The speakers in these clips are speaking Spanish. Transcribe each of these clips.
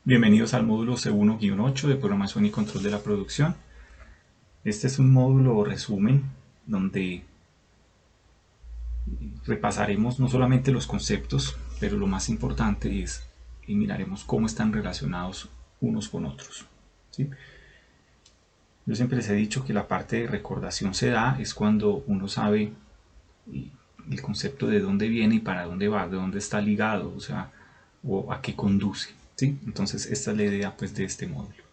Bienvenidos al módulo C1-8 de programación y control de la producción. Este es un módulo resumen donde repasaremos no solamente los conceptos, pero lo más importante es que miraremos cómo están relacionados unos con otros, ¿sí? Yo siempre les he dicho que la parte de recordación se da es cuando uno sabe el concepto de dónde viene y para dónde va, de dónde está ligado, o sea, o a qué conduce, ¿sí? Entonces esta es la idea pues de este módulo.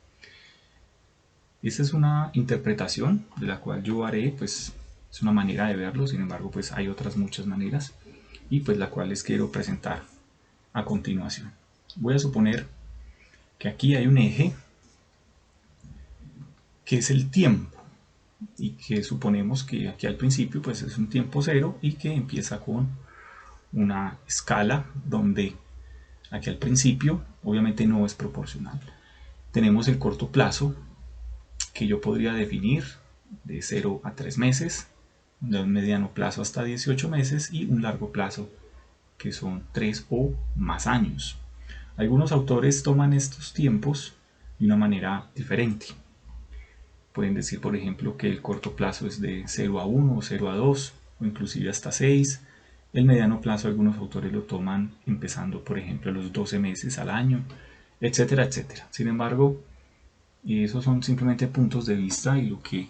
Esta es una interpretación de la cual yo haré, pues es una manera de verlo, sin embargo pues hay otras muchas maneras y pues la cual les quiero presentar a continuación. Voy a suponer que aquí hay un eje que es el tiempo y que suponemos que aquí al principio pues es un tiempo cero y que empieza con una escala donde aquí al principio obviamente no es proporcional. Tenemos el corto plazo que yo podría definir de 0 a 3 meses, de un mediano plazo hasta 18 meses y un largo plazo que son 3 o más años. Algunos autores toman estos tiempos de una manera diferente. Pueden decir, por ejemplo, que el corto plazo es de 0 a 1 o 0 a 2 o inclusive hasta 6. El mediano plazo algunos autores lo toman empezando, por ejemplo, a los 12 meses al año, etcétera, etcétera. Sin embargo, esos son simplemente puntos de vista y lo que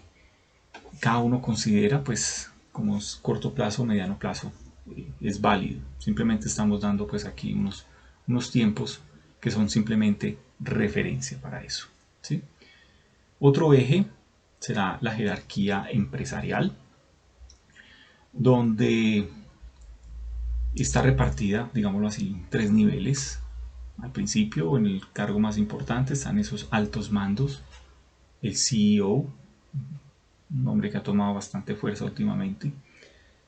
cada uno considera pues como corto plazo o mediano plazo es válido. Simplemente estamos dando pues aquí unos tiempos que son simplemente referencia para eso, ¿sí? Otro eje será la jerarquía empresarial, donde está repartida, digámoslo así, en 3 niveles. Al principio, en el cargo más importante, están esos altos mandos, el CEO, un nombre que ha tomado bastante fuerza últimamente,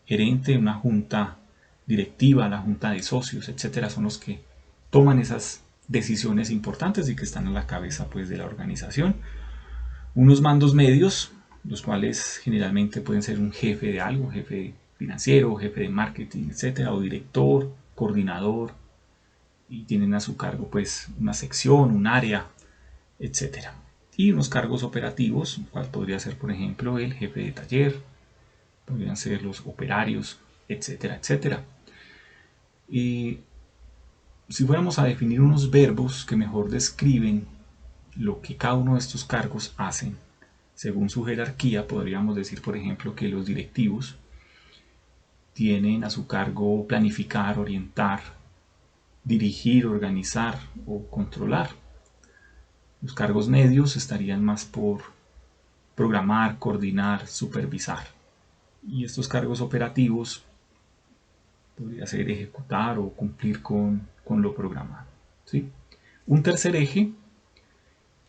gerente, una junta directiva, la junta de socios, etcétera, son los que toman esas decisiones importantes y que están a la cabeza pues de la organización. Unos mandos medios, los cuales generalmente pueden ser un jefe de algo, jefe financiero, jefe de marketing, etcétera, o director, coordinador, y tienen a su cargo pues una sección, un área, etcétera. Y unos cargos operativos, cual podría ser por ejemplo el jefe de taller, podrían ser los operarios, etcétera, etcétera. Y si fuéramos a definir unos verbos que mejor describen lo que cada uno de estos cargos hacen, según su jerarquía, podríamos decir, por ejemplo, que los directivos tienen a su cargo planificar, orientar, dirigir, organizar o controlar. Los cargos medios estarían más por programar, coordinar, supervisar. Y estos cargos operativos podría ser ejecutar o cumplir con lo programado, ¿sí? Un tercer eje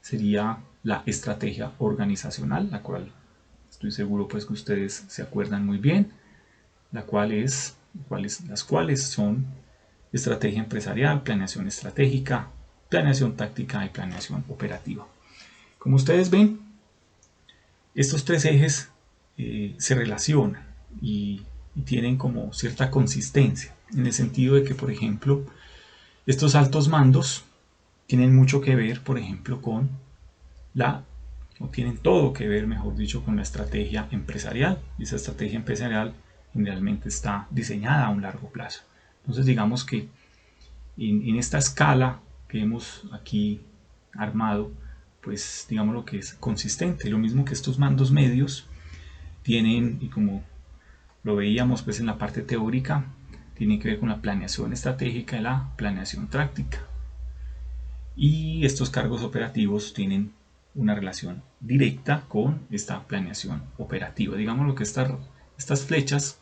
sería la estrategia organizacional, la cual estoy seguro pues que ustedes se acuerdan muy bien, las cuales son estrategia empresarial, planeación estratégica, planeación táctica y planeación operativa. Como ustedes ven, estos 3 ejes se relacionan y tienen como cierta consistencia, en el sentido de que, por ejemplo, estos altos mandos tienen mucho que ver, por ejemplo, con o tienen todo que ver, mejor dicho, con la estrategia empresarial. Y esa estrategia empresarial generalmente está diseñada a un largo plazo. Entonces, digamos que en esta escala que hemos aquí armado, pues digamos lo que es consistente. Lo mismo que estos mandos medios tienen, y como lo veíamos pues en la parte teórica, tiene que ver con la planeación estratégica y la planeación táctica. Y estos cargos operativos tienen una relación directa con esta planeación operativa. Digamos lo que estas flechas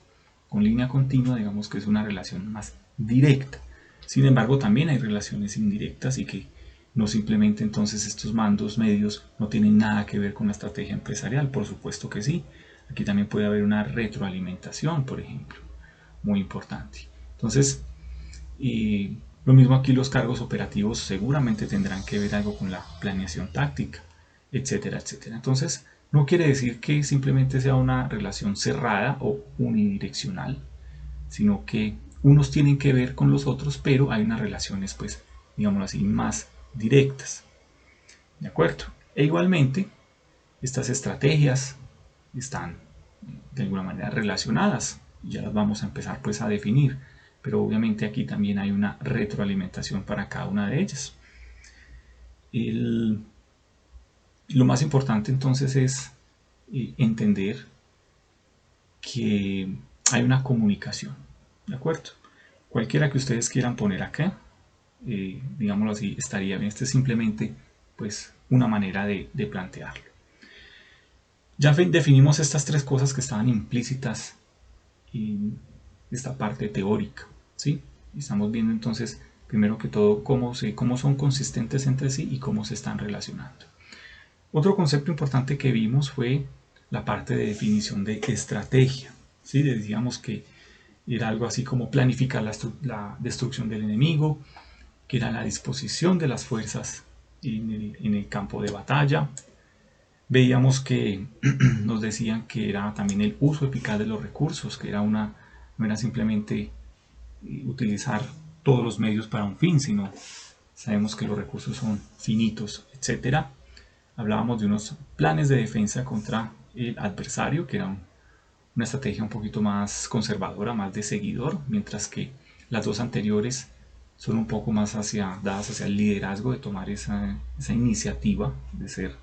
con línea continua, digamos que es una relación más directa. Sin embargo, también hay relaciones indirectas y que no simplemente entonces estos mandos medios no tienen nada que ver con la estrategia empresarial, por supuesto que sí. Aquí también puede haber una retroalimentación, por ejemplo, muy importante. Entonces, lo mismo aquí, los cargos operativos seguramente tendrán que ver algo con la planeación táctica, etcétera, etcétera. Entonces, no quiere decir que simplemente sea una relación cerrada o unidireccional, sino que unos tienen que ver con los otros, pero hay unas relaciones, pues, digámoslo así, más directas. ¿De acuerdo? E igualmente, estas estrategias están de alguna manera relacionadas. Ya las vamos a empezar pues a definir. Pero obviamente aquí también hay una retroalimentación para cada una de ellas. Lo más importante entonces es entender que hay una comunicación, ¿de acuerdo? Cualquiera que ustedes quieran poner acá, digámoslo así, estaría bien. Este es simplemente pues una manera de plantearlo. Ya definimos estas tres cosas que estaban implícitas en esta parte teórica, ¿sí? Estamos viendo entonces, primero que todo, cómo son consistentes entre sí y cómo se están relacionando. Otro concepto importante que vimos fue la parte de definición de estrategia, ¿sí? Decíamos que era algo así como planificar la destrucción del enemigo, que era la disposición de las fuerzas en el campo de batalla. Veíamos que nos decían que era también el uso eficaz de los recursos, que era no era simplemente utilizar todos los medios para un fin, sino sabemos que los recursos son finitos, etc. Hablábamos de unos planes de defensa contra el adversario, que era una estrategia un poquito más conservadora, más de seguidor, mientras que las dos anteriores son un poco más dadas hacia el liderazgo, de tomar esa iniciativa de ser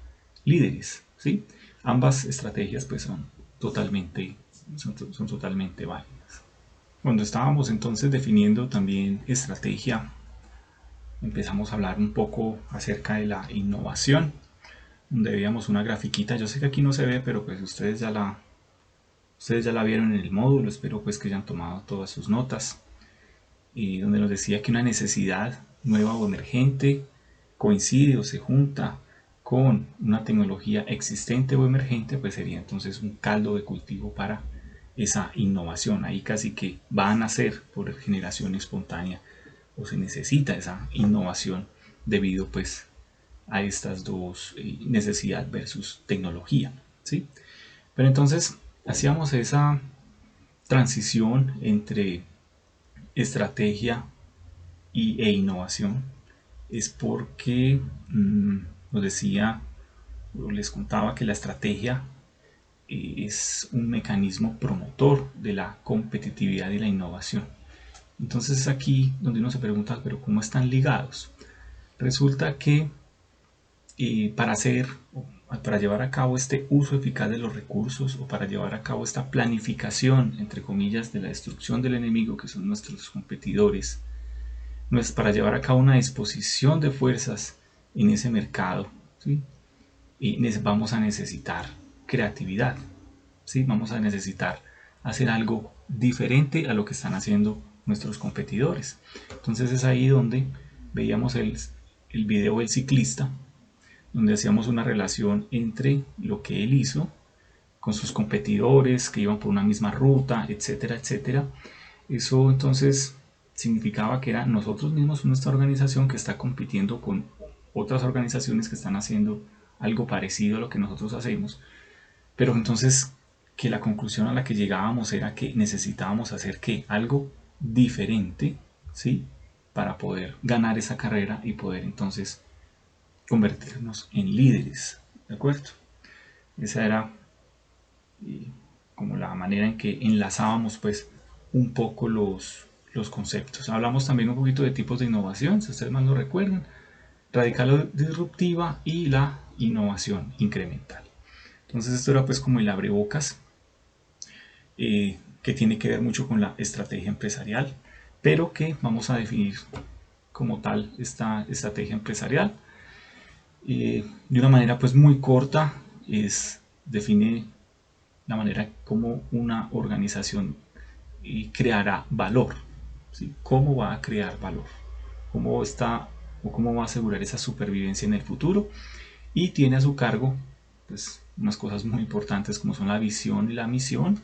líderes, ¿sí? Ambas estrategias pues son totalmente válidas. Cuando estábamos entonces definiendo también estrategia, empezamos a hablar un poco acerca de la innovación, donde veíamos una grafiquita. Yo sé que aquí no se ve, pero pues ustedes ya la vieron en el módulo. Espero pues que hayan tomado todas sus notas, donde nos decía que una necesidad nueva o emergente coincide o se junta con una tecnología existente o emergente, pues sería entonces un caldo de cultivo para esa innovación. Ahí casi que va a nacer por generación espontánea, o se necesita esa innovación debido pues a estas dos, necesidad versus tecnología, ¿sí? Pero entonces hacíamos esa transición entre estrategia e innovación, es porque nos decía, o les contaba, que la estrategia es un mecanismo promotor de la competitividad y la innovación. Entonces es aquí donde uno se pregunta, pero ¿cómo están ligados? Resulta que para llevar a cabo este uso eficaz de los recursos, o para llevar a cabo esta planificación, entre comillas, de la destrucción del enemigo, que son nuestros competidores, no es para llevar a cabo una disposición de fuerzas en ese mercado, ¿sí? Y vamos a necesitar creatividad, ¿sí? Vamos a necesitar hacer algo diferente a lo que están haciendo nuestros competidores. Entonces es ahí donde veíamos el video del ciclista, donde hacíamos una relación entre lo que él hizo con sus competidores que iban por una misma ruta, etcétera, etcétera. Eso entonces significaba que era nosotros mismos, nuestra organización, que está compitiendo con otras organizaciones que están haciendo algo parecido a lo que nosotros hacemos, pero entonces que la conclusión a la que llegábamos era que necesitábamos hacer algo diferente, ¿sí? Para poder ganar esa carrera y poder entonces convertirnos en líderes, ¿de acuerdo? Esa era como la manera en que enlazábamos pues un poco los conceptos. Hablamos también un poquito de tipos de innovación, si ustedes más lo recuerdan: radical o disruptiva y la innovación incremental. Entonces esto era pues como el abrebocas, que tiene que ver mucho con la estrategia empresarial, pero que vamos a definir como tal esta estrategia empresarial de una manera pues muy corta. Define la manera como una organización creará valor, ¿sí? ¿Cómo va a crear valor? ¿Cómo va a asegurar esa supervivencia en el futuro? Y tiene a su cargo pues unas cosas muy importantes, como son la visión y la misión,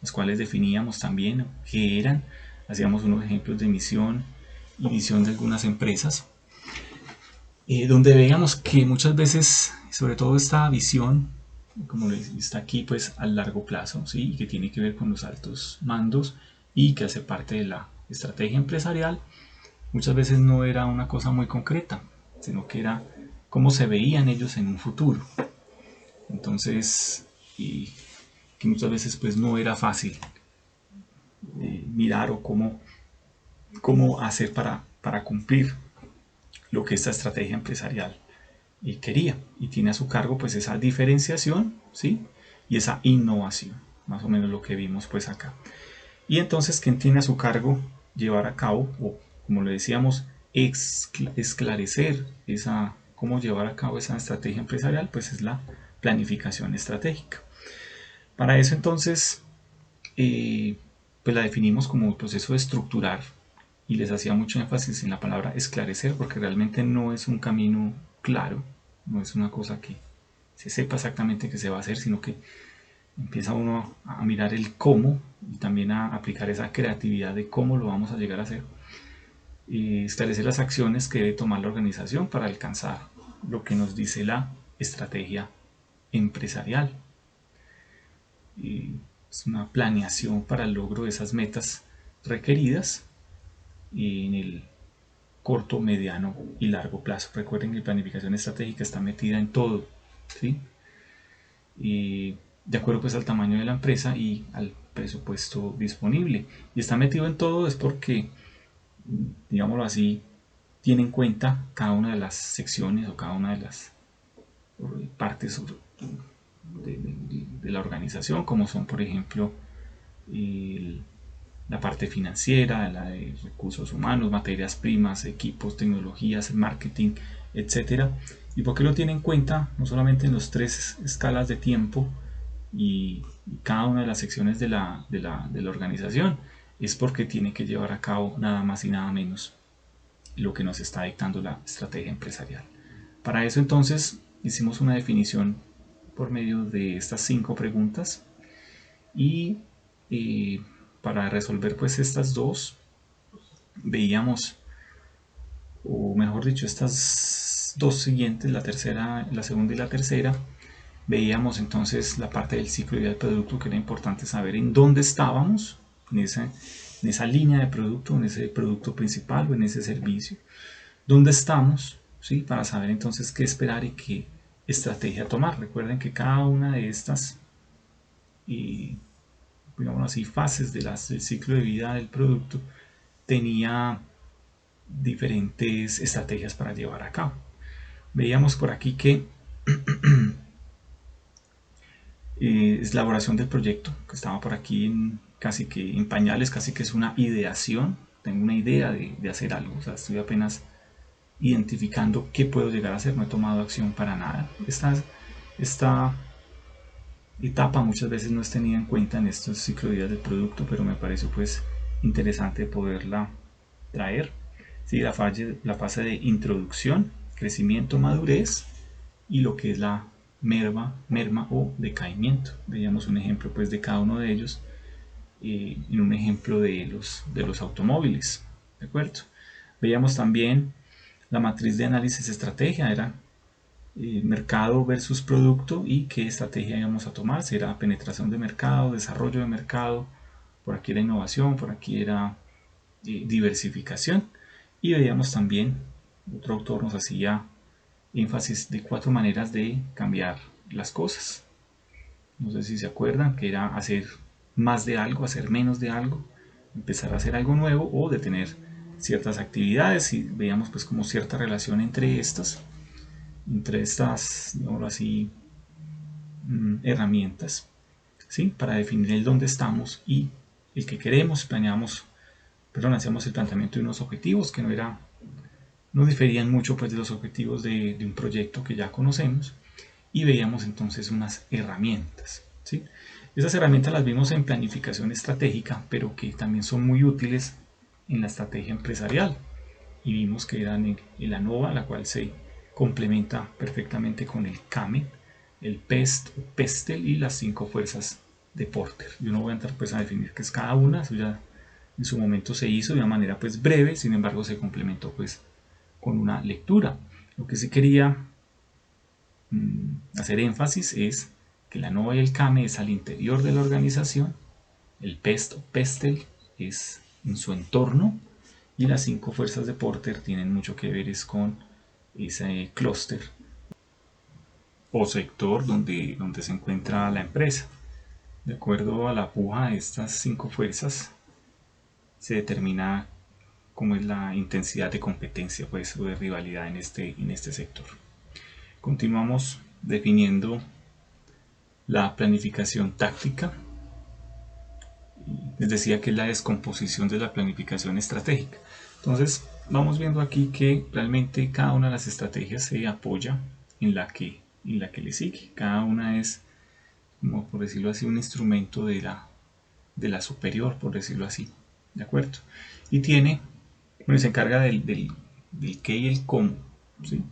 las cuales definíamos también qué eran. Hacíamos unos ejemplos de misión y visión de algunas empresas, donde veíamos que muchas veces, sobre todo esta visión, como está aquí, pues a largo plazo, ¿sí? Y que tiene que ver con los altos mandos y que hace parte de la estrategia empresarial, muchas veces no era una cosa muy concreta, sino que era cómo se veían ellos en un futuro. Entonces, y que muchas veces pues no era fácil mirar o cómo hacer para cumplir lo que esta estrategia empresarial quería, y tiene a su cargo pues esa diferenciación, ¿sí? Y esa innovación, más o menos lo que vimos pues acá. Y entonces, ¿quién tiene a su cargo llevar a cabo, o como le decíamos, esclarecer cómo llevar a cabo esa estrategia empresarial? Pues es la planificación estratégica. Para eso entonces, pues la definimos como el proceso de estructurar, y les hacía mucho énfasis en la palabra esclarecer, porque realmente no es un camino claro, no es una cosa que se sepa exactamente qué se va a hacer, sino que empieza uno a mirar el cómo y también a aplicar esa creatividad de cómo lo vamos a llegar a hacer, y establecer las acciones que debe tomar la organización para alcanzar lo que nos dice la estrategia empresarial. Y es una planeación para el logro de esas metas requeridas en el corto, mediano y largo plazo. Recuerden que la planificación estratégica está metida en todo, ¿sí? Y de acuerdo pues al tamaño de la empresa y al presupuesto disponible. Y está metido en todo es porque, digámoslo así, tiene en cuenta cada una de las secciones o cada una de las partes de la organización, como son por ejemplo la parte financiera, la de recursos humanos, materias primas, equipos, tecnologías, marketing, etcétera. ¿Y por qué lo tiene en cuenta? No solamente en las 3 escalas de tiempo y cada una de las secciones de la organización, es porque tiene que llevar a cabo nada más y nada menos lo que nos está dictando la estrategia empresarial. Para eso entonces hicimos una definición por medio de estas 5 preguntas, y para resolver pues estas dos veíamos, o mejor dicho, estas dos siguientes, la segunda y la tercera, veíamos entonces la parte del ciclo de vida del producto, que era importante saber en dónde estábamos en esa línea de producto, en ese producto principal o en ese servicio, dónde estamos, ¿sí? Para saber entonces qué esperar y qué estrategia tomar. Recuerden que cada una de estas digamos así, fases del ciclo de vida del producto tenía diferentes estrategias para llevar a cabo. Veíamos por aquí que es la elaboración del proyecto, que estaba por aquí casi que en pañales, casi que es una ideación. Tengo una idea de hacer algo, o sea, estoy apenas identificando qué puedo llegar a hacer, no he tomado acción para nada. Esta etapa muchas veces no es tenida en cuenta en estos ciclos de vida del producto, pero me parece pues interesante poderla traer. Sí, la fase de introducción, crecimiento, madurez, y lo que es la merma o decaimiento. Veíamos un ejemplo pues de cada uno de ellos en un ejemplo de los automóviles, ¿de acuerdo? Veíamos también la matriz de análisis estrategia, era mercado versus producto y qué estrategia íbamos a tomar, si era penetración de mercado, desarrollo de mercado, por aquí era innovación, por aquí era diversificación. Y veíamos también, otro autor nos hacía énfasis de 4 maneras de cambiar las cosas. No sé si se acuerdan, que era hacer más de algo, hacer menos de algo, empezar a hacer algo nuevo o detener ciertas actividades, y veíamos pues como cierta relación entre estas, digamos así, herramientas, ¿sí? Para definir el dónde estamos y el que queremos. Hacíamos el planteamiento de unos objetivos que no diferían mucho pues de los objetivos de un proyecto que ya conocemos, y veíamos entonces unas herramientas, ¿sí? Esas herramientas las vimos en planificación estratégica, pero que también son muy útiles en la estrategia empresarial, y vimos que eran el ANOVA, la cual se complementa perfectamente con el CAME, el PEST, PESTEL y las 5 fuerzas de Porter. Yo no voy a entrar pues a definir qué es cada una, eso ya en su momento se hizo de una manera pues breve, sin embargo se complementó pues con una lectura. Lo que sí quería hacer énfasis es que la ANOVA y el CAME es al interior de la organización, el PEST o PESTEL es en su entorno, y las 5 fuerzas de Porter tienen mucho que ver es con ese clúster o sector donde se encuentra la empresa. De acuerdo a la puja de estas 5 fuerzas, se determina cómo es la intensidad de competencia, pues, o de rivalidad en este sector. Continuamos definiendo la planificación táctica. Les decía que es la descomposición de la planificación estratégica. Entonces, vamos viendo aquí que realmente cada una de las estrategias se apoya en la que le sigue. Cada una es, como por decirlo así, un instrumento de la superior, por decirlo así. ¿De acuerdo? Y tiene, bueno, se encarga del qué y el cómo, ¿sí?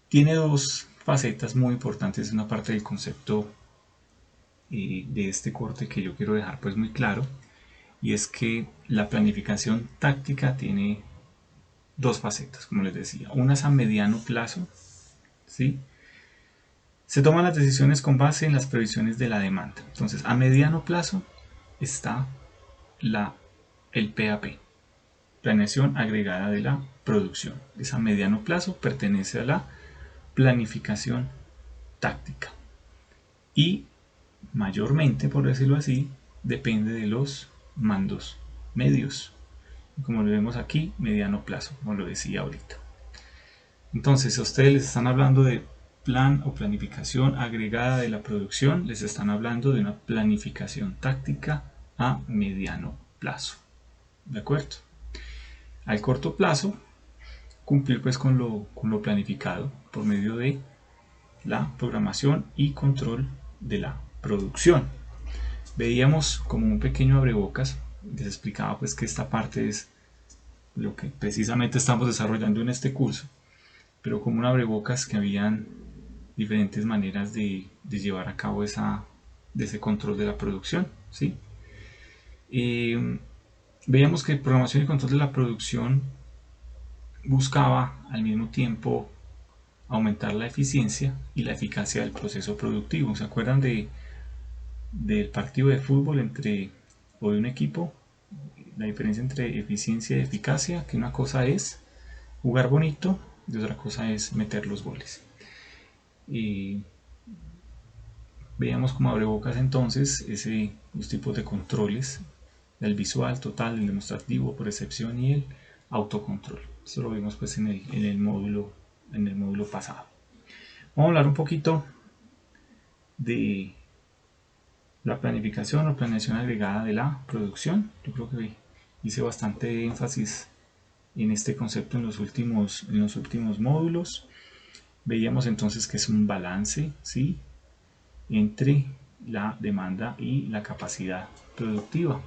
Tiene dos facetas muy importantes, una parte del concepto de este corte que yo quiero dejar pues muy claro, y es que la planificación táctica tiene dos facetas, como les decía. Una es a mediano plazo, ¿sí? Se toman las decisiones con base en las previsiones de la demanda. Entonces, a mediano plazo está el PAP, planeación agregada de la producción. Es a mediano plazo, pertenece a la planificación táctica. Y mayormente, por decirlo así, depende de los mandos medios. Como lo vemos aquí, mediano plazo, como lo decía ahorita. Entonces, si a ustedes les están hablando de plan o planificación agregada de la producción, les están hablando de una planificación táctica a mediano plazo. ¿De acuerdo? Al corto plazo, cumplir pues con lo planificado por medio de la programación y control de la producción. Veíamos como un pequeño abrebocas, les explicaba pues que esta parte es lo que precisamente estamos desarrollando en este curso, pero como un abrebocas que habían diferentes maneras de llevar a cabo ese control de la producción, ¿sí? Veíamos que programación y control de la producción buscaba al mismo tiempo aumentar la eficiencia y la eficacia del proceso productivo. ¿Se acuerdan del partido de fútbol o de un equipo? La diferencia entre eficiencia y eficacia, que una cosa es jugar bonito y otra cosa es meter los goles. Y veíamos como abrebocas entonces los tipos de controles: el visual, total, el demostrativo, percepción y el autocontrol. Esto lo vimos pues en el módulo pasado. Vamos a hablar un poquito de la planificación o planeación agregada de la producción. Yo creo que hice bastante énfasis en este concepto en los últimos módulos. Veíamos entonces que es un balance, ¿sí?, entre la demanda y la capacidad productiva.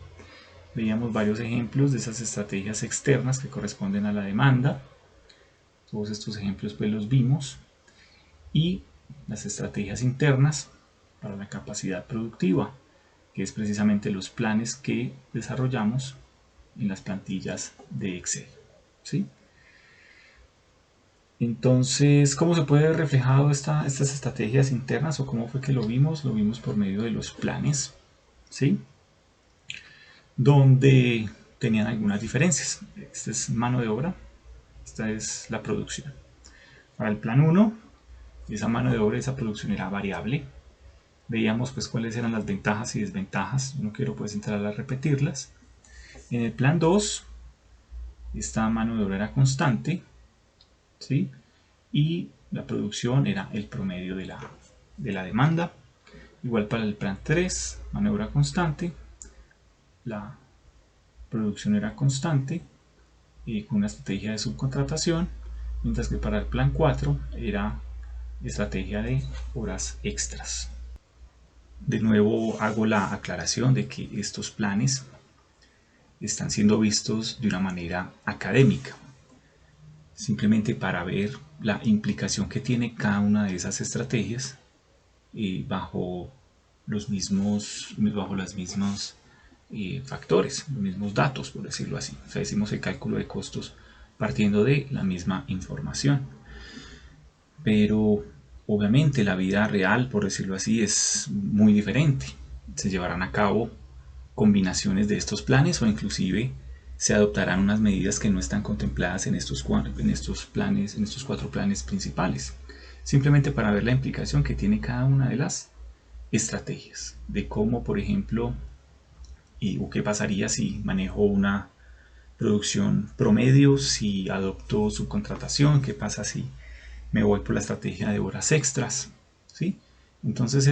Veíamos varios ejemplos de esas estrategias externas que corresponden a la demanda. Todos estos ejemplos pues los vimos. Y las estrategias internas para la capacidad productiva, que es precisamente los planes que desarrollamos en las plantillas de Excel, ¿sí? Entonces, ¿cómo se puede ver reflejado estas estrategias internas, o cómo fue que lo vimos? Lo vimos por medio de los planes, ¿sí?, donde tenían algunas diferencias. Esta es mano de obra, esta es la producción. Para el plan 1, esa mano de obra, esa producción era variable. Veíamos pues cuáles eran las ventajas y desventajas. No quiero pues entrar a repetirlas. En el plan 2, esta mano de obra era constante, ¿sí?, y la producción era el promedio de la demanda. Igual para el plan 3, mano de obra constante, la producción era constante y con una estrategia de subcontratación, mientras que para el plan 4 era estrategia de horas extras. De nuevo hago la aclaración de que estos planes están siendo vistos de una manera académica, simplemente para ver la implicación que tiene cada una de esas estrategias bajo los mismos factores, los mismos datos, por decirlo así. O sea, decimos el cálculo de costos partiendo de la misma información. Pero obviamente la vida real, por decirlo así, es muy diferente. Se llevarán a cabo combinaciones de estos planes o inclusive se adoptarán unas medidas que no están contempladas en estos planes, en estos 4 planes principales, simplemente para ver la implicación que tiene cada una de las estrategias, de cómo, por ejemplo, o qué pasaría si manejo una producción promedio, si adopto subcontratación, qué pasa si me voy por la estrategia de horas extras, ¿sí? Entonces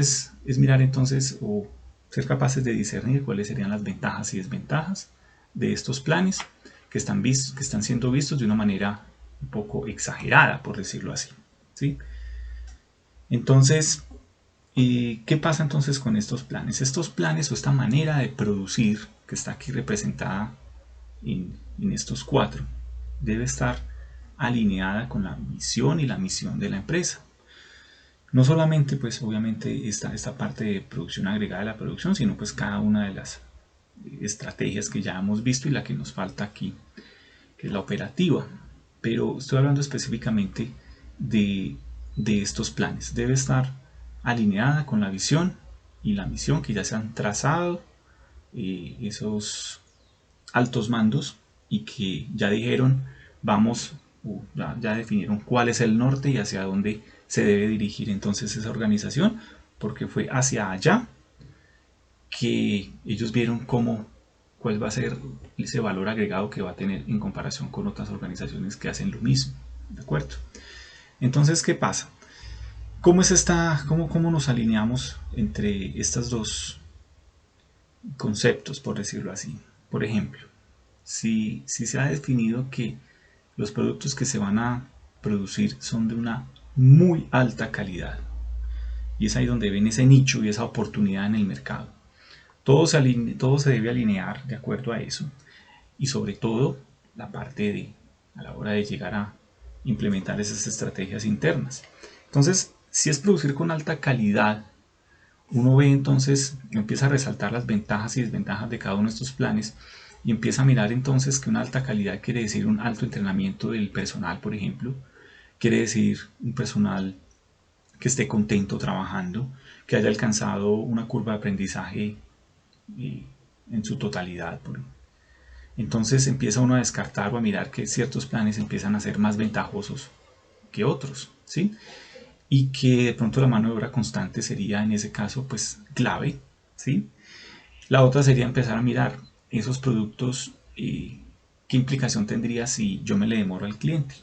es mirar entonces o ser capaces de discernir cuáles serían las ventajas y desventajas de estos planes que están siendo vistos de una manera un poco exagerada, por decirlo así, ¿sí? Entonces, ¿qué pasa entonces con estos planes? Estos planes o esta manera de producir que está aquí representada en estos 4 debe estar alineada con la visión y la misión de la empresa. No solamente, pues obviamente, esta parte de producción agregada de la producción, sino pues cada una de las estrategias que ya hemos visto y la que nos falta aquí, que es la operativa. Pero estoy hablando específicamente de estos planes. Debe estar alineada con la visión y la misión que ya se han trazado esos altos mandos y que ya dijeron, ya definieron cuál es el norte y hacia dónde se debe dirigir entonces esa organización, porque fue hacia allá que ellos vieron cuál va a ser ese valor agregado que va a tener en comparación con otras organizaciones que hacen lo mismo, ¿de acuerdo? Entonces, ¿qué pasa? ¿Cómo nos alineamos entre estos 2 conceptos, por decirlo así? Por ejemplo, si se ha definido que los productos que se van a producir son de una muy alta calidad, y es ahí donde ven ese nicho y esa oportunidad en el mercado. Todo se debe alinear de acuerdo a eso, y sobre todo la parte a la hora de llegar a implementar esas estrategias internas. Entonces, si es producir con alta calidad, uno ve entonces, empieza a resaltar las ventajas y desventajas de cada uno de estos planes y empieza a mirar entonces que una alta calidad quiere decir un alto entrenamiento del personal, por ejemplo, quiere decir un personal que esté contento trabajando, que haya alcanzado una curva de aprendizaje en su totalidad. Entonces empieza uno a descartar o a mirar que ciertos planes empiezan a ser más ventajosos que otros, ¿sí? Y que de pronto la mano de obra constante sería en ese caso pues clave, ¿sí? La otra sería empezar a mirar esos productos, qué implicación tendría si yo me le demoro al cliente.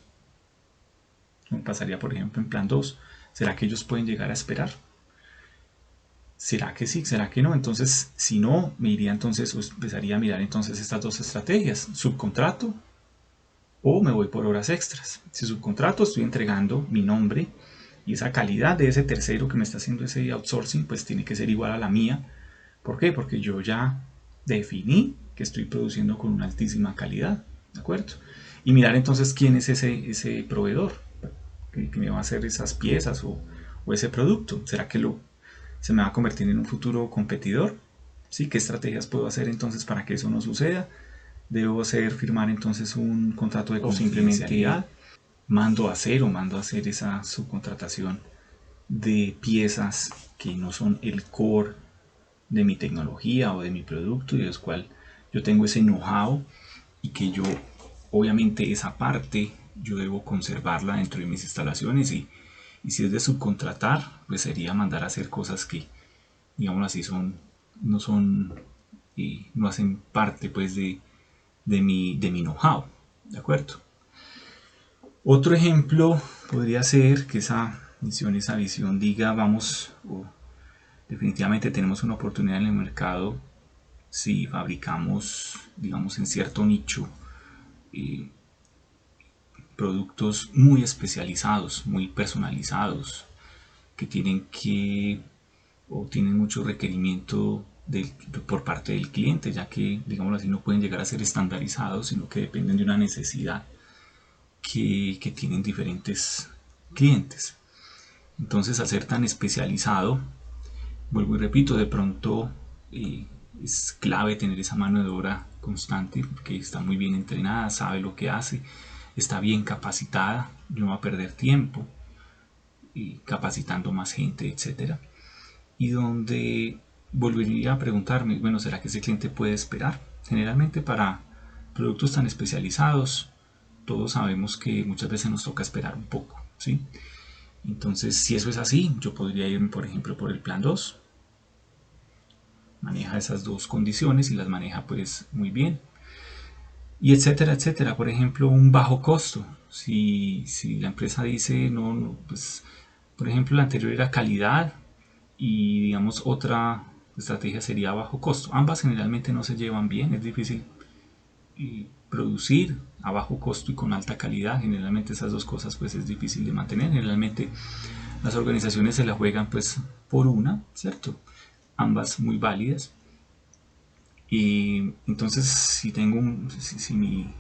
Me pasaría por ejemplo en plan 2, ¿será que ellos pueden llegar a esperar? ¿Será que sí? ¿Será que no? Entonces, si no, me iría entonces, empezaría a mirar entonces estas 2 estrategias, subcontrato o me voy por horas extras. Si subcontrato, estoy entregando mi nombre y esa calidad de ese tercero que me está haciendo ese outsourcing, pues tiene que ser igual a la mía. ¿Por qué? Porque yo ya definí que estoy produciendo con una altísima calidad, ¿de acuerdo? Y mirar entonces quién es ese proveedor que me va a hacer esas piezas o ese producto. ¿Será que se me va a convertir en un futuro competidor? ¿Sí? ¿Qué estrategias puedo hacer entonces para que eso no suceda? ¿Debo firmar entonces un contrato de confidencialidad? ¿Mando a hacer esa subcontratación de piezas que no son el core de mi tecnología o de mi producto y de los cual yo tengo ese know-how y que yo, obviamente esa parte, yo debo conservarla dentro de mis instalaciones y si es de subcontratar, pues sería mandar a hacer cosas que, digamos así, no son, no hacen parte pues de mi know-how, ¿de acuerdo? Otro ejemplo podría ser que esa misión, esa visión diga, definitivamente tenemos una oportunidad en el mercado si fabricamos, digamos, en cierto nicho, productos muy especializados, muy personalizados, que tienen mucho requerimiento por parte del cliente, ya que, digámoslo así, no pueden llegar a ser estandarizados, sino que dependen de una necesidad que tienen diferentes clientes. Entonces, al ser tan especializado, vuelvo y repito, de pronto es clave tener esa mano de obra constante porque está muy bien entrenada, sabe lo que hace, está bien capacitada, no va a perder tiempo capacitando más gente, etcétera. Y donde volvería a preguntarme, bueno, ¿será que ese cliente puede esperar? Generalmente para productos tan especializados, todos sabemos que muchas veces nos toca esperar un poco, ¿sí? Entonces, si eso es así, yo podría irme, por ejemplo, por el plan 2. Maneja esas dos condiciones y las maneja pues muy bien. Y etcétera, etcétera. Por ejemplo, un bajo costo. Si la empresa dice, no, pues, por ejemplo, la anterior era calidad y digamos otra estrategia sería bajo costo. Ambas generalmente no se llevan bien, es difícil producir a bajo costo y con alta calidad. Generalmente esas dos cosas pues es difícil de mantener. Generalmente las organizaciones se la juegan pues por una, ¿cierto? Ambas muy válidas. Y entonces si mi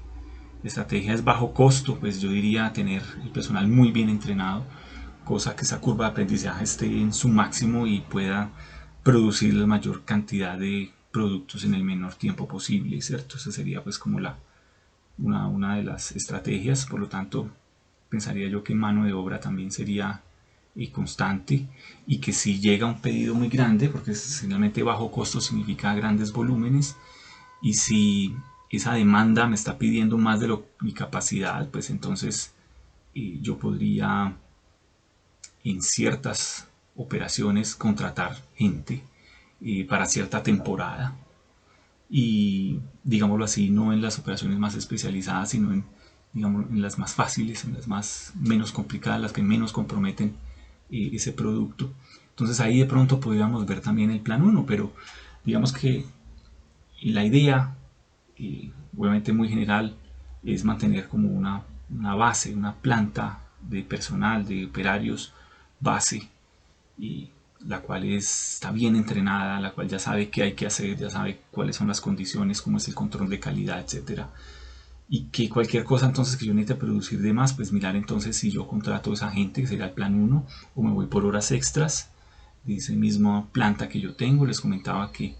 estrategia es bajo costo, pues yo diría tener el personal muy bien entrenado, cosa que esa curva de aprendizaje esté en su máximo y pueda producir la mayor cantidad de productos en el menor tiempo posible, ¿cierto? Esa sería pues como una de las estrategias. Por lo tanto, pensaría yo que mano de obra también sería constante, y que si llega un pedido muy grande, porque finalmente bajo costo significa grandes volúmenes, y si esa demanda me está pidiendo más de mi capacidad, pues entonces yo podría en ciertas operaciones contratar gente para cierta temporada, y digámoslo así, no en las operaciones más especializadas, sino digamos, en las más fáciles, en las más menos complicadas, las que menos comprometen ese producto. Entonces ahí de pronto podríamos ver también el plan 1, pero digamos que la idea, obviamente muy general, es mantener como una base, una planta de personal, de operarios base, y la cual está bien entrenada, la cual ya sabe qué hay que hacer, ya sabe cuáles son las condiciones, cómo es el control de calidad, etcétera. Y que cualquier cosa entonces que yo necesite producir de más, pues mirar entonces si yo contrato a esa gente, que será el plan 1, o me voy por horas extras de esa misma planta que yo tengo. Les comentaba que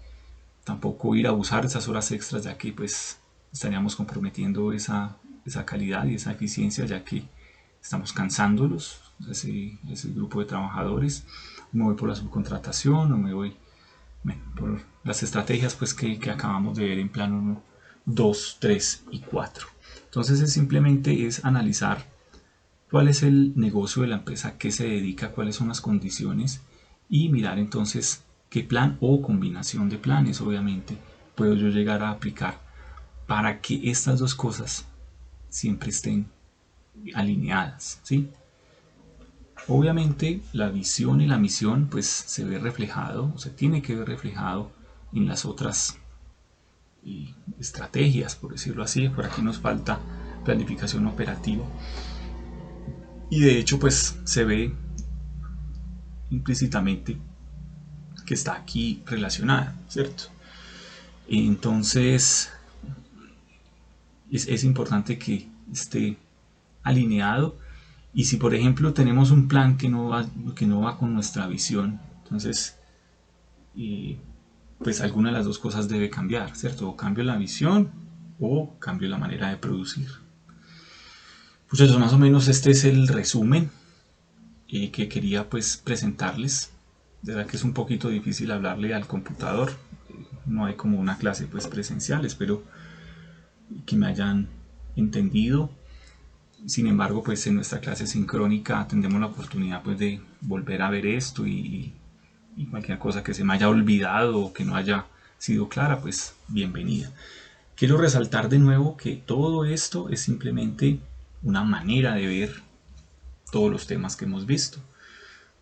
tampoco ir a abusar de esas horas extras, ya que pues estaríamos comprometiendo esa calidad y esa eficiencia, ya que estamos cansándolos, ese grupo de trabajadores. Me voy por la subcontratación, o me voy por las estrategias pues que acabamos de ver en plan 1, 2, 3 y 4. Entonces simplemente es analizar cuál es el negocio de la empresa, a qué se dedica, cuáles son las condiciones, y mirar entonces qué plan o combinación de planes, obviamente, puedo yo llegar a aplicar para que estas dos cosas siempre estén alineadas, ¿sí? Obviamente la visión y la misión pues se ve reflejado, o se tiene que ver reflejado en las otras estrategias, por decirlo así. Por aquí nos falta planificación operativa, y de hecho pues se ve implícitamente que está aquí relacionada, ¿cierto? Entonces es importante que esté alineado. Y si por ejemplo tenemos un plan que no va con nuestra visión, entonces pues alguna de las dos cosas debe cambiar, ¿cierto? O cambio la visión o cambio la manera de producir. Muchachos, más o menos este es el resumen que quería pues presentarles. De verdad que es un poquito difícil hablarle al computador, no hay como una clase pues presencial. Espero que me hayan entendido. Sin embargo, pues en nuestra clase sincrónica tendremos la oportunidad pues de volver a ver esto, y cualquier cosa que se me haya olvidado o que no haya sido clara, pues bienvenida. Quiero resaltar de nuevo que todo esto es simplemente una manera de ver todos los temas que hemos visto.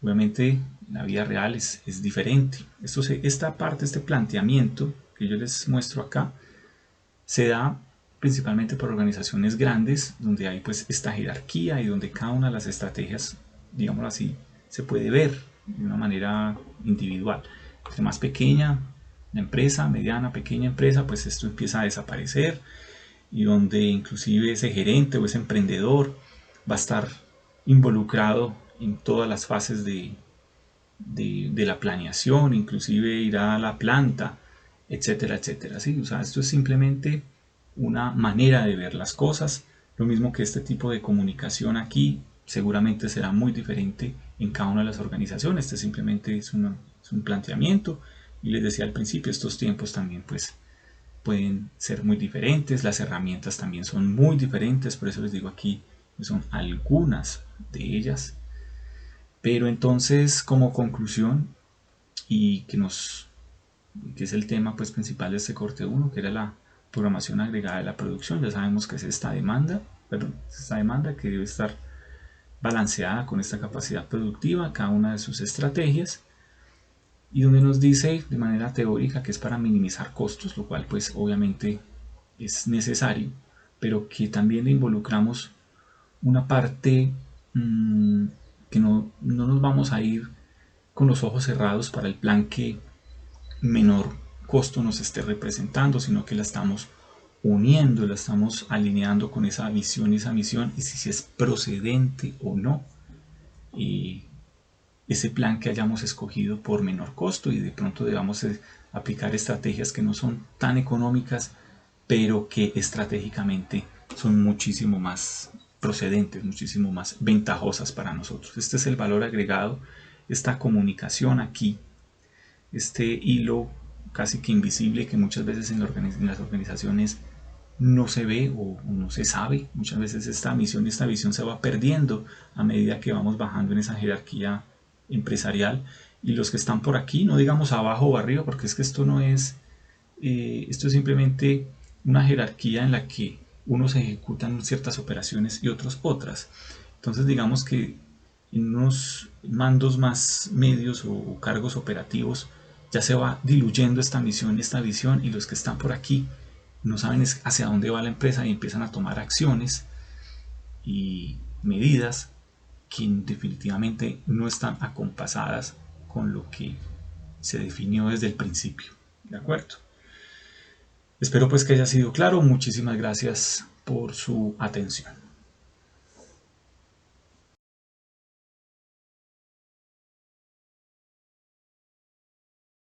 Obviamente la vida real es diferente. Esta parte, este planteamiento que yo les muestro acá, se da principalmente por organizaciones grandes, donde hay pues esta jerarquía y donde cada una de las estrategias, digámoslo así, se puede ver de una manera individual. Entre más pequeña la empresa, mediana, pequeña empresa, pues esto empieza a desaparecer, y donde inclusive ese gerente o ese emprendedor va a estar involucrado en todas las fases de la planeación, inclusive irá a la planta, etcétera, etcétera. ¿Sí? O sea, esto es simplemente una manera de ver las cosas. Lo mismo que este tipo de comunicación aquí seguramente será muy diferente en cada una de las organizaciones. Este simplemente es un planteamiento, y les decía al principio, estos tiempos también pues pueden ser muy diferentes, las herramientas también son muy diferentes, por eso les digo aquí que son algunas de ellas. Pero entonces, como conclusión, y que es el tema pues principal de este corte 1, que era la programación agregada de la producción, ya sabemos que es esta demanda que debe estar balanceada con esta capacidad productiva, cada una de sus estrategias, y donde nos dice de manera teórica que es para minimizar costos, lo cual pues obviamente es necesario, pero que también le involucramos una parte que no nos vamos a ir con los ojos cerrados para el plan que menor costo nos esté representando, sino que la estamos uniendo, la estamos alineando con esa visión y esa misión, y si es procedente o no ese plan que hayamos escogido por menor costo, y de pronto debamos aplicar estrategias que no son tan económicas, pero que estratégicamente son muchísimo más procedentes, muchísimo más ventajosas para nosotros. Este es el valor agregado, esta comunicación aquí, este hilo casi que invisible que muchas veces en las organizaciones no se ve o no se sabe. Muchas veces esta misión y esta visión se va perdiendo a medida que vamos bajando en esa jerarquía empresarial, y los que están por aquí, no digamos abajo o arriba, porque es que esto no es, esto es simplemente una jerarquía en la que unos ejecutan ciertas operaciones y otros otras. Entonces digamos que en unos mandos más medios o cargos operativos ya se va diluyendo esta misión, esta visión, y los que están por aquí no saben hacia dónde va la empresa y empiezan a tomar acciones y medidas que definitivamente no están acompasadas con lo que se definió desde el principio. ¿De acuerdo? Espero pues que haya sido claro. Muchísimas gracias por su atención.